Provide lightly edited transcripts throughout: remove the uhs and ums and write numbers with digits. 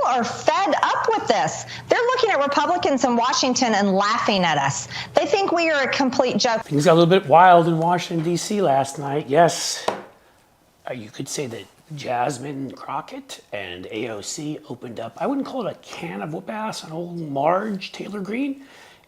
are fed up with this. They're looking at Republicans in Washington and laughing at us. They think we are a complete joke. Things got a little bit wild in Washington, D.C. last night. Yes, you could say that Jasmine Crockett and AOC opened up, I wouldn't call it a can of whoop-ass on old Marge Taylor Greene.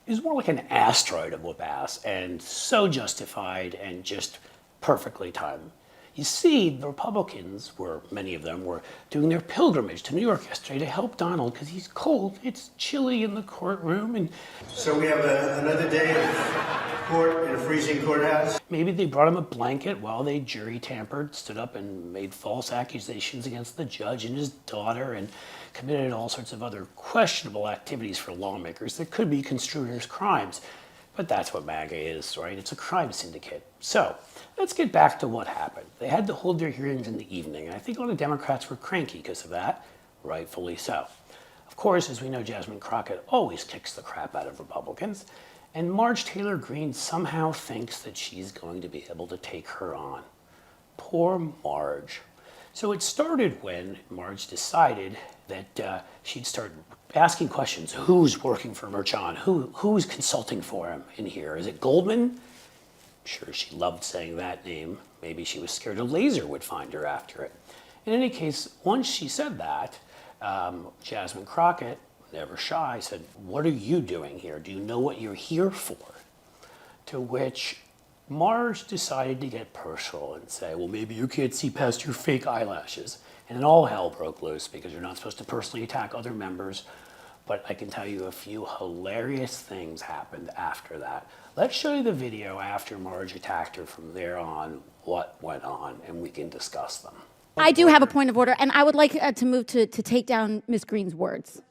It was more like an asteroid of whoop-ass, and so justified and just perfectly timed. You see, the Republicans many of them were doing their pilgrimage to New York yesterday to help Donald because he's cold. It's chilly in the courtroom. And so we have another day of court in a freezing courthouse. Maybe they brought him a blanket while they jury tampered, stood up and made false accusations against the judge and his daughter and committed all sorts of other questionable activities for lawmakers that could be construed as crimes. But that's what MAGA is, right? It's a crime syndicate. So let's get back to what happened. They had to hold their hearings in the evening, and I think a lot of Democrats were cranky because of that, rightfully so. Of course, as we know, Jasmine Crockett always kicks the crap out of Republicans, and Marge Taylor Greene somehow thinks that she's going to be able to take her on. Poor Marge. So it started when Marge decided that she'd start asking questions. Who's working for Merchan? Who's consulting for him in here? Is it Goldman? I'm sure she loved saying that name. Maybe she was scared a laser would find her after it. In any case, once she said that, Jasmine Crockett, never shy, said, "What are you doing here? Do you know what you're here for?" To which Marge decided to get personal and say, well, maybe you can't see past your fake eyelashes. And then all hell broke loose because you're not supposed to personally attack other members. But I can tell you a few hilarious things happened after that. Let's show you the video after Marge attacked her from there on, what went on, and we can discuss them. I do have a point of order, and I would like to move to take down Ms. Greene's words.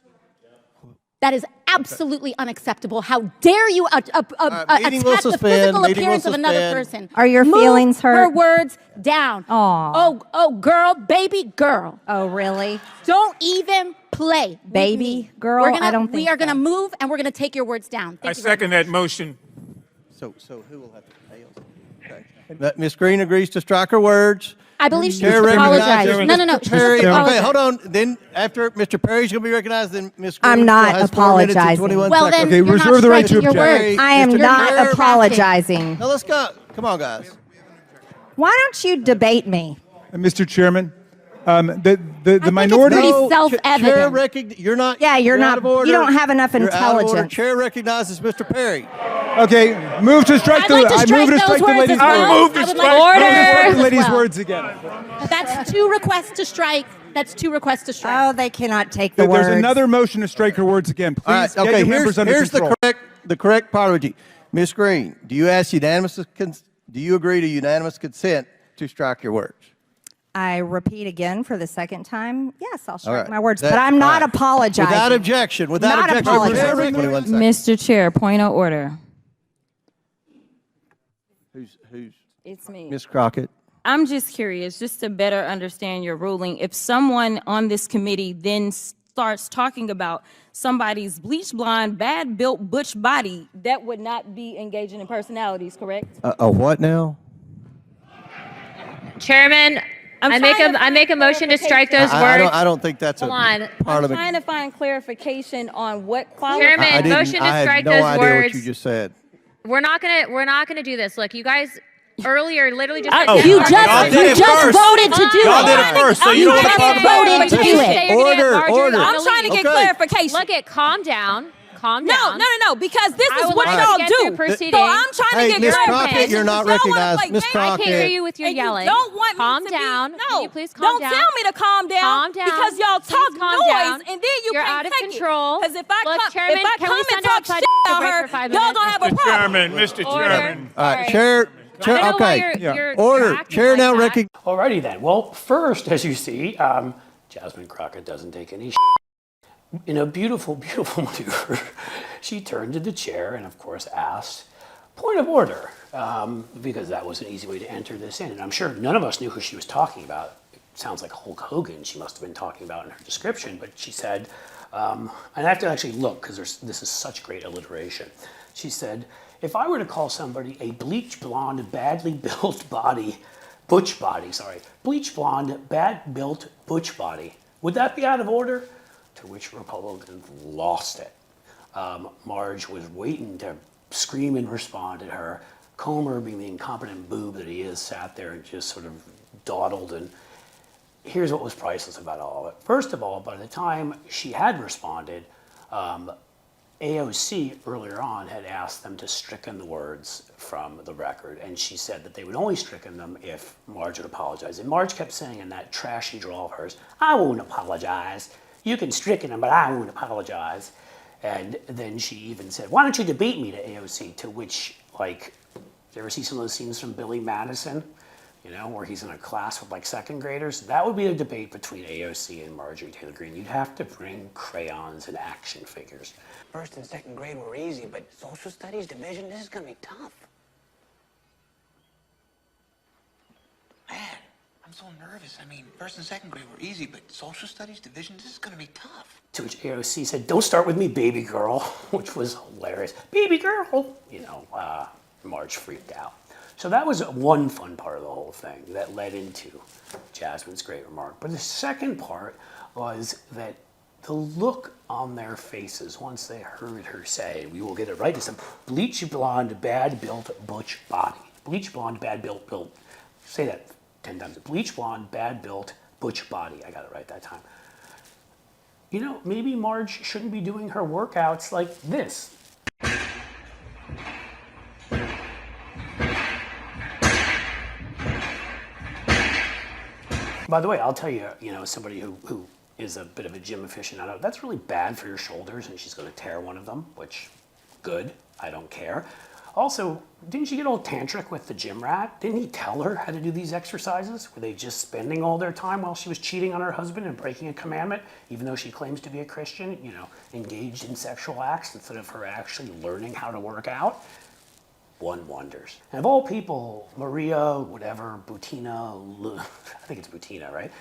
That is absolutely unacceptable. How dare you attack the physical appearance of another person? Are your feelings hurt? Her words down. Aww. Oh, girl, baby girl. Oh, really? Don't even play. Baby girl? I don't think we are going to move, and we're going to take your words down. I second that motion. So who will have to pay? Okay. Ms. Greene agrees to strike her words. I believe she needs to apologize. No. Okay, hold on. Then after Mr. Perry's going to be recognized, then Ms. Greene I'm not apologizing. Well, then okay, you're reserve the right to your words. I am not apologizing. Now let's go. Come on, guys. Why don't you debate me? Mr. Chairman, the minority. It's pretty self-evident. Chair you're not. Yeah, you're not. You don't have enough You're out of order. intelligence. Chair recognizes Mr. Perry. Okay, move to strike the. I move to strike the lady's words. Move to strike the lady's words again. That's two requests to strike. That's two requests to strike. Oh, they cannot take the words. There's another motion to strike her words again. Please All right, get okay, your members under control. the correct parliamentary. Ms. Greene, do you agree to unanimous consent to strike your words? I repeat again for the second time. Yes, I'll strike right. my words, but I'm not apologizing. Without objection. Not apologizing. Mr. Chair, point of order. Who's? It's me. Ms. Crockett. I'm just curious, just to better understand your ruling. If someone on this committee then starts talking about somebody's bleach blonde, bad built butch body, that would not be engaging in personalities, correct? A what now? Chairman, I make a motion to strike those words. I don't think that's a I'm trying to find clarification on what quality. Chairman, motion to strike those words. I had no idea what you just said. We're not gonna do this. Look, you guys earlier literally just You just voted to do it. Y'all did it first, so you don't want to talk about voted to do it. Order. I'm trying to get clarification. Look, calm down. Calm down. No, because this is what y'all do. So I'm trying to get Ms. clarification. Crockett, you're not recognized. Ms. Crockett. I can't hear you with your yelling. Don't want calm me to down. Be, Can you please calm down? Don't tell me to calm down. Calm down. Because y'all talk noise, and then You're can't out of take control. Because if I Look, come, Chairman, if I can come we and send talk outside shit to about break her, for 5 y'all gonna have a problem. Mr. Chairman. All right, Chair. I don't know why Okay. you're Order. acting Chair like now that. recognizes. Alrighty then. Well, first, as you see, Jasmine Crockett doesn't take any in a beautiful, beautiful maneuver. She turned to the chair and, of course, asked, point of order, because that was an easy way to enter this in. And I'm sure none of us knew who she was talking about. It sounds like Hulk Hogan she must have been talking about in her description, but she said, and I have to actually look because this is such great alliteration. She said, if I were to call somebody a bleach blonde, badly built body, butch body, sorry, bleach blonde, bad built butch body, would that be out of order? To to which Republicans lost it. Marge was waiting to scream and respond to her. Comer, being the incompetent boob that he is, sat there and just sort of dawdled. And here's what was priceless about all of it. First of all, by the time she had responded, AOC earlier on had asked them to stricken the words from the record, and she said that they would only stricken them if Marge would apologize. And Marge kept saying in that trashy drawl of hers, "I won't apologize. You can stricken them, but I won't apologize." And then she even said, "Why don't you debate me?" to AOC, to which, like, you ever see some of those scenes from Billy Madison, you know, where he's in a class with like second graders? That would be a debate between AOC and Marjorie Taylor Greene. You'd have to bring crayons and action figures. First and second grade were easy, but social studies division, this is gonna be tough. Man, I'm so nervous. I mean, first and second grade were easy, but social studies division, this is gonna be tough. To which AOC said, "Don't start with me, baby girl," which was hilarious. Baby girl! You know, Marge freaked out. So that was one fun part of the whole thing that led into Jasmine's great remark. But the second part was that the look on their faces once they heard her say, "We will get it right," to some bleach blonde, bad-built butch body. Bleach blonde, bad-built, say that 10 times. Bleach blonde, bad-built butch body. I got it right that time. You know, maybe Marge shouldn't be doing her workouts like this. By the way, I'll tell you, you know, somebody who is a bit of a gym aficionado, that's really bad for your shoulders, and she's going to tear one of them, which, good, I don't care. Also, didn't she get all tantric with the gym rat? Didn't he tell her how to do these exercises? Were they just spending all their time while she was cheating on her husband and breaking a commandment, even though she claims to be a Christian, you know, engaged in sexual acts instead of her actually learning how to work out? One wonders. And of all people, Maria, whatever, Butina, I think it's Butina, right?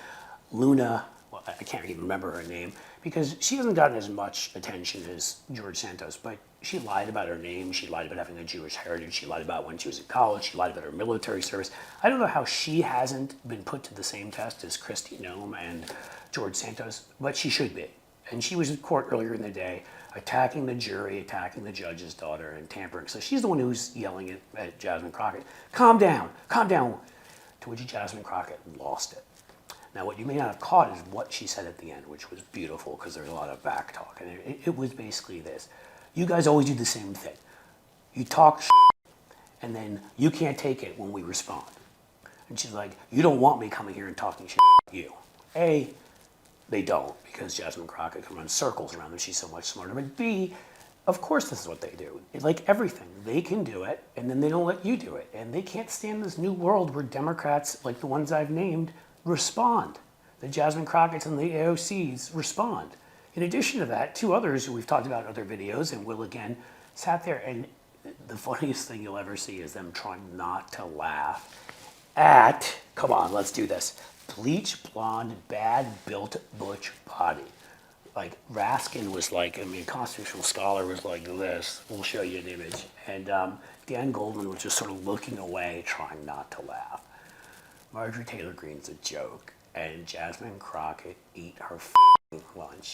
Luna, well, I can't even remember her name, because she hasn't gotten as much attention as George Santos, but she lied about her name, she lied about having a Jewish heritage, she lied about when she was in college, she lied about her military service. I don't know how she hasn't been put to the same test as Kristi Noem and George Santos, but she should be. And she was in court earlier in the day, attacking the jury, attacking the judge's daughter, and tampering. So she's the one who's yelling at Jasmine Crockett, calm down, to which Jasmine Crockett lost it. Now, what you may not have caught is what she said at the end, which was beautiful, because there's a lot of back talk. And it was basically this. You guys always do the same thing. You talk and then you can't take it when we respond. And she's like, you don't want me coming here and talking shit about you. A, they don't, because Jasmine Crockett can run circles around them. She's so much smarter. But B, of course this is what they do. It's like everything. They can do it, and then they don't let you do it. And they can't stand this new world where Democrats, like the ones I've named, respond. The Jasmine Crockett's and the AOCs respond. In addition to that, two others who we've talked about in other videos and will again, sat there, and the funniest thing you'll ever see is them trying not to laugh at, come on, let's do this, bleach blonde, bad-built butch body. Like, Raskin was like, I mean, a constitutional scholar was like this. We'll show you an image. And Dan Goldman was just sort of looking away, trying not to laugh. Marjorie Taylor Greene's a joke, and Jasmine Crockett ate her lunch.